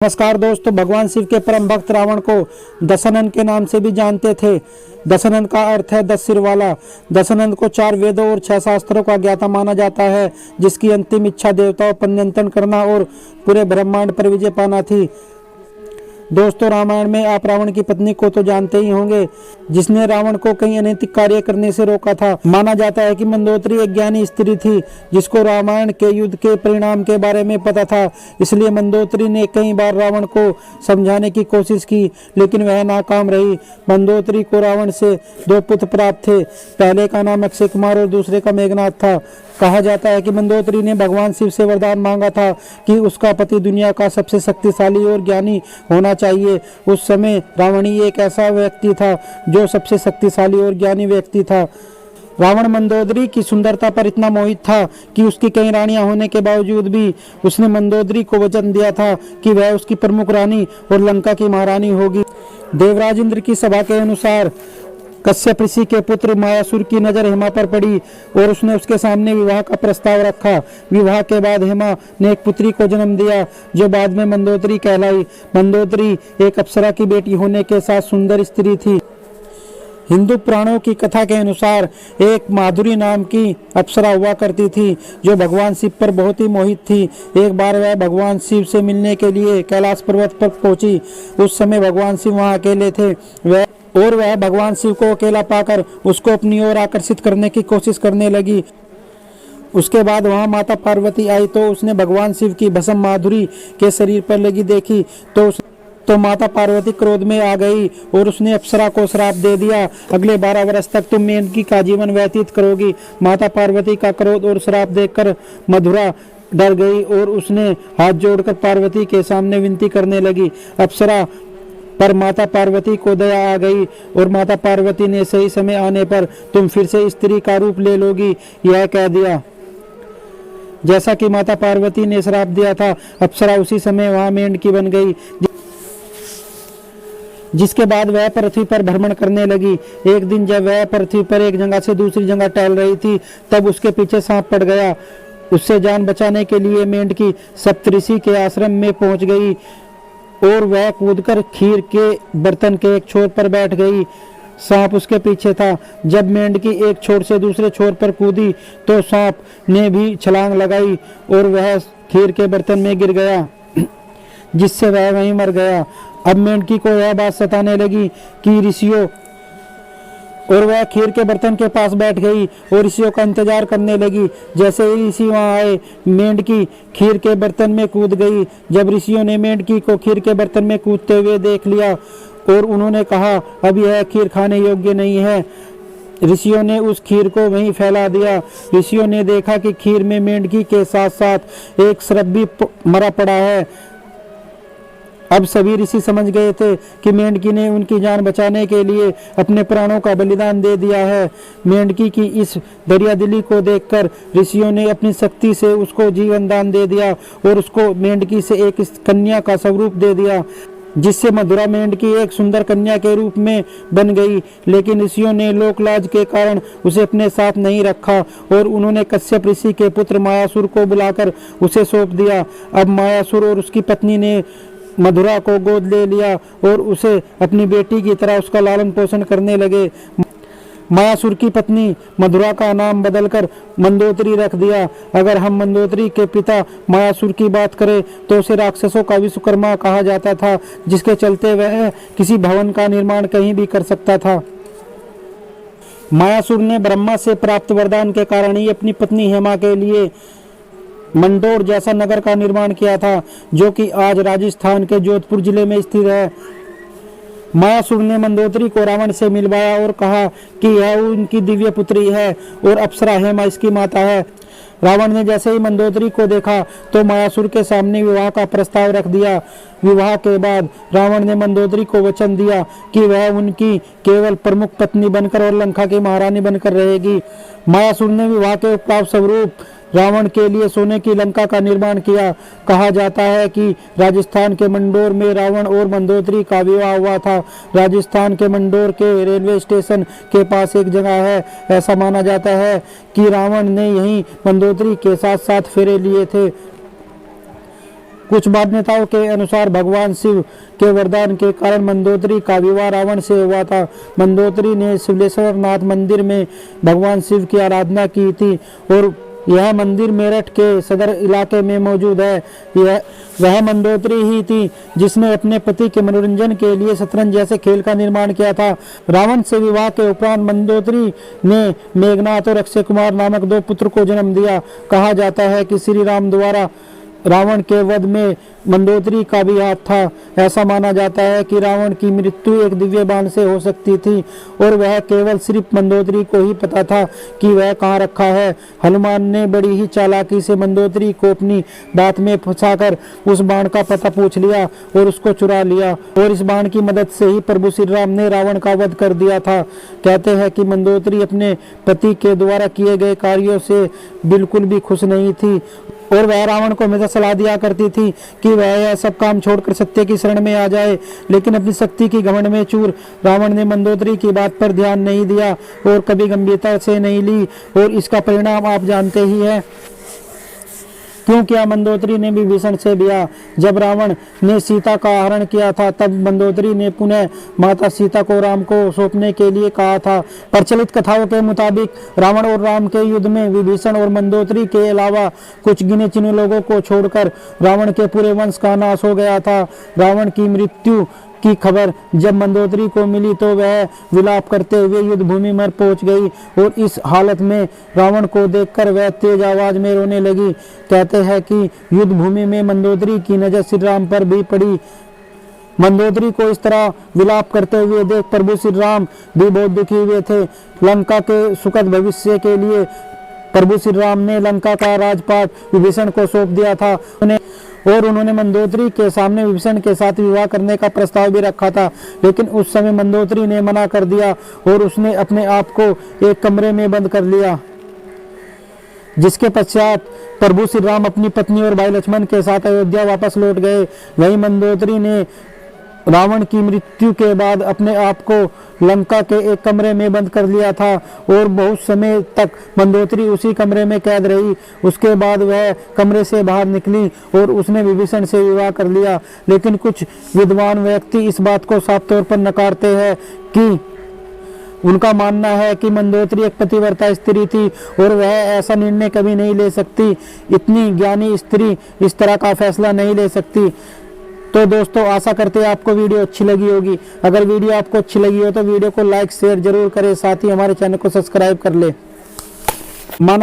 नमस्कार दोस्तों, भगवान शिव के परम भक्त रावण को दशानन के नाम से भी जानते थे। दशानन का अर्थ है 10 सिर वाला। दशानन को 4 वेदों और 6 शास्त्रों का ज्ञाता माना जाता है, जिसकी अंतिम इच्छा देवताओं पर नियंत्रण करना और पूरे ब्रह्मांड पर विजय पाना थी। दोस्तों, रामायण में आप रावण की पत्नी को तो जानते ही होंगे, जिसने रावण को कई अनैतिक कार्य करने से रोका था। माना जाता है कि मंदोदरी एक ज्ञानी स्त्री थी, जिसको रामायण के युद्ध के परिणाम के बारे में पता था। इसलिए मंदोदरी ने कई बार रावण को समझाने की कोशिश की, लेकिन वह नाकाम रही। मंदोदरी को रावण से 2 पुत्र प्राप्त थे। पहले का नाम अक्षय कुमार और दूसरे का मेघनाथ था। कहा जाता है कि मंदोदरी ने भगवान शिव से वरदान मांगा था कि उसका पति दुनिया का सबसे शक्तिशाली और ज्ञानी होना चाहिए। उस समय रावण ही एक ऐसा व्यक्ति था जो सबसे शक्तिशाली और ज्ञानी व्यक्ति था। रावण मंदोदरी की सुंदरता पर इतना मोहित था कि उसकी कई रानियां होने के बावजूद भी उसने मंदोदरी को वचन दिया था कि वह उसकी प्रमुख रानी और लंका की महारानी होगी। देवराज इंद्र की सभा के अनुसार कश्यप ऋषि के पुत्र मायासुर की नजर हेमा पर पड़ी और उसने उसके सामने विवाह का प्रस्ताव रखा। विवाह के बाद हेमा ने एक पुत्री को जन्म दिया, जो बाद में मंदोदरी कहलाई। मंदोदरी एक अप्सरा की बेटी होने के साथ सुंदर स्त्री थी। हिंदू पुराणों की कथा के अनुसार एक माधुरी नाम की अप्सरा हुआ करती थी, जो भगवान शिव पर बहुत ही मोहित थी। एक बार वह भगवान शिव से मिलने के लिए कैलाश पर्वत पर पहुंची। उस समय भगवान शिव वहां अकेले थे। वह भगवान शिव को अकेला पाकर उसको अपनी ओर आकर्षित करने की कोशिश करने लगी। उसके बाद वहां माता पार्वती आई तो उसने भगवान शिव की भस्म माधुरी के शरीर पर लगी देखी तो माता पार्वती क्रोध में आ गई और उसने अप्सरा को श्राप दे दिया, अगले 12 वर्ष तक तुम मेनकी का जीवन व्यतीत करोगी। माता पार्वती का क्रोध और श्राप देखकर मधुरा डर गई और उसने हाथ जोड़कर पार्वती के सामने विनती करने लगी। अप्सरा पर माता पार्वती को दया आ गई और माता पार्वती ने सही समय आने पर तुम फिर से स्त्री का रूप ले लोगी, यह कह दिया। जैसा कि माता पार्वती ने श्राप दिया था, अप्सरा उसी समय वहां मेंढकी बन गई, जिसके बाद वह पृथ्वी पर भ्रमण करने लगी। एक दिन जब वह पृथ्वी पर एक जगह से दूसरी जगह टहल रही थी, तब उसके पीछे सांप पड़ गया। उससे जान बचाने के लिए मेंढकी सप्तऋषि के आश्रम में पहुंच गई और वह कूदकर खीर के बर्तन के एक छोर पर बैठ गई। सांप उसके पीछे था। जब मेंढकी एक छोर से दूसरे छोर पर कूदी तो सांप ने भी छलांग लगाई और वह खीर के बर्तन में गिर गया, जिससे वह वहीं मर गया। अब मेंढकी को यह बात सताने लगी कि ऋषियों और वह खीर के बर्तन के पास बैठ गई और ऋषियों का इंतजार करने लगी। जैसे ही ऋषि वहां आए, मेंढकी खीर के बर्तन में कूद गई। जब ऋषियों ने मेंढकी को खीर के बर्तन में कूदते हुए देख लिया और उन्होंने कहा, अब यह खीर खाने योग्य नहीं है। ऋषियों ने उस खीर को वहीं फैला दिया। ऋषियों ने देखा कि खीर में मेंढकी के साथ साथ एक सर्प भी मरा पड़ा है। अब सभी ऋषि समझ गए थे कि मेंढकी ने उनकी जान बचाने के लिए अपने प्राणों का बलिदान दे दिया है। मेंढकी की इस दरियादिली को देखकर ऋषियों ने अपनी शक्ति से उसको जीवन दान दे दिया और उसको मेंढकी से एक कन्या का स्वरूप दे दिया, जिससे मधुरा मेंढकी एक सुंदर कन्या के रूप में बन गई। लेकिन ऋषियों ने लोकलाज के कारण उसे अपने साथ नहीं रखा और उन्होंने कश्यप ऋषि के पुत्र मायासुर को बुलाकर उसे सौंप दिया। अब मायासुर और उसकी पत्नी ने मधुरा को गोद ले लिया और उसे अपनी बेटी की तरह उसका लालन पोषण करने लगे। मायासुर की पत्नी मधुरा का नाम बदलकर मंदोदरी रख दिया। अगर हम मंदोदरी के पिता मायासुर की बात करें तो उसे राक्षसों का विश्वकर्मा कहा जाता था, जिसके चलते वह किसी भवन का निर्माण कहीं भी कर सकता था। मायासुर ने ब्रह्मा से प्राप्त वरदान के कारण ही अपनी पत्नी हेमा के लिए मंडोर जैसा नगर का निर्माण किया था, जो कि आज राजस्थान के जोधपुर जिले में स्थित है। मायासुर ने मंदोदरी को रावण से मिलवाया और कहा कि यह उनकी दिव्य पुत्री है और अप्सरा हेमा इसकी माता है। रावण ने जैसे ही मंदोदरी को देखा तो मायासुर के सामने विवाह का प्रस्ताव रख दिया। विवाह के बाद रावण ने मंदोदरी को वचन दिया कि वह उनकी केवल प्रमुख पत्नी बनकर और लंका की महारानी बनकर रहेगी। मायासुर ने विवाह के उपहार स्वरूप रावण के लिए सोने की लंका का निर्माण किया। कहा जाता है कि राजस्थान के मंडोर में रावण और मंदोदरी का विवाह हुआ था। राजस्थान के मंडोर के रेलवे स्टेशन के पास एक जगह है। ऐसा माना जाता है कि रावण ने यहीं मंदोदरी के साथ 7 फेरे लिए थे। कुछ मान्यताओं के अनुसार भगवान शिव के वरदान के कारण मंदोदरी का विवाह रावण से हुआ था। मंदोदरी ने शिवलेश्वर नाथ मंदिर में भगवान शिव की आराधना की थी और यह मंदिर मेरठ के सदर इलाके में मौजूद है। वह मंदोदरी ही थी जिसने अपने पति के मनोरंजन के लिए शतरंज जैसे खेल का निर्माण किया था। रावण से विवाह के उपरांत मंदोदरी ने मेघनाथ और अक्षय कुमार नामक 2 पुत्र को जन्म दिया। कहा जाता है कि श्री राम द्वारा रावण के वध में मंदोदरी का भी हाथ था। ऐसा माना जाता है कि रावण की मृत्यु एक दिव्य बाण से हो सकती थी और वह केवल सिर्फ मंदोदरी को ही पता था कि वह कहाँ रखा है। हनुमान ने बड़ी ही चालाकी से मंदोदरी को अपनी बात में फंसाकर उस बाण का पता पूछ लिया और उसको चुरा लिया और इस बाण की मदद से ही प्रभु श्री राम ने रावण का वध कर दिया था। कहते हैं कि मंदोदरी अपने पति के द्वारा किए गए कार्यों से बिल्कुल भी खुश नहीं थी और वह रावण को हमेशा सलाह दिया करती थी कि वह यह सब काम छोड़कर सत्य की शरण में आ जाए। लेकिन अपनी शक्ति की घमंड में चूर रावण ने मंदोदरी की बात पर ध्यान नहीं दिया और कभी गंभीरता से नहीं ली और इसका परिणाम आप जानते ही हैं। क्यों किया मंदोदरी ने विभीषण से ब्याह? जब रावण ने सीता का हरण किया था तब मंदोदरी ने पुनः माता सीता को राम को सौंपने के लिए कहा था। प्रचलित कथाओं के मुताबिक रावण और राम के युद्ध में विभीषण और मंदोदरी के अलावा कुछ गिने चुने लोगों को छोड़कर रावण के पूरे वंश का नाश हो गया था। रावण की मृत्यु की खबर जब मंदोदरी को मिली तो वह विलाप करते हुए युद्ध भूमि में पहुंच गई और इस हालत में रावण को देखकर वह तेज आवाज में रोने लगी। कहते हैं कि युद्ध भूमि में मंदोदरी की नजर श्री राम पर भी पड़ी। मंदोदरी को इस तरह विलाप करते हुए देख प्रभु श्री राम भी बहुत दुखी हुए थे। लंका के सुखद भविष्य के लिए प्रभु श्री राम ने लंका का राजपाट विभीषण को सौंप दिया था और उन्होंने मंदोदरी के सामने विभीषण के साथ विवाह करने का प्रस्ताव भी रखा था। लेकिन उस समय मंदोदरी ने मना कर दिया और उसने अपने आप को एक कमरे में बंद कर लिया। जिसके पश्चात प्रभु श्री राम अपनी पत्नी और भाई लक्ष्मण के साथ अयोध्या वापस लौट गए। वहीं मंदोदरी ने रावण की मृत्यु के बाद अपने आप को लंका के एक कमरे में बंद कर लिया था और बहुत समय तक मंदोदरी उसी कमरे में कैद रही। उसके बाद वह कमरे से बाहर निकली और उसने विभीषण से विवाह कर लिया। लेकिन कुछ विद्वान व्यक्ति इस बात को साफ तौर पर नकारते हैं कि उनका मानना है कि मंदोदरी एक पतिव्रता स्त्री थी और वह ऐसा निर्णय कभी नहीं ले सकती। इतनी ज्ञानी स्त्री इस तरह का फैसला नहीं ले सकती। तो दोस्तों आशा करते हैं आपको वीडियो अच्छी लगी होगी। अगर वीडियो आपको अच्छी लगी हो तो वीडियो को लाइक शेयर जरूर करें, साथ ही हमारे चैनल को सब्सक्राइब कर ले। माना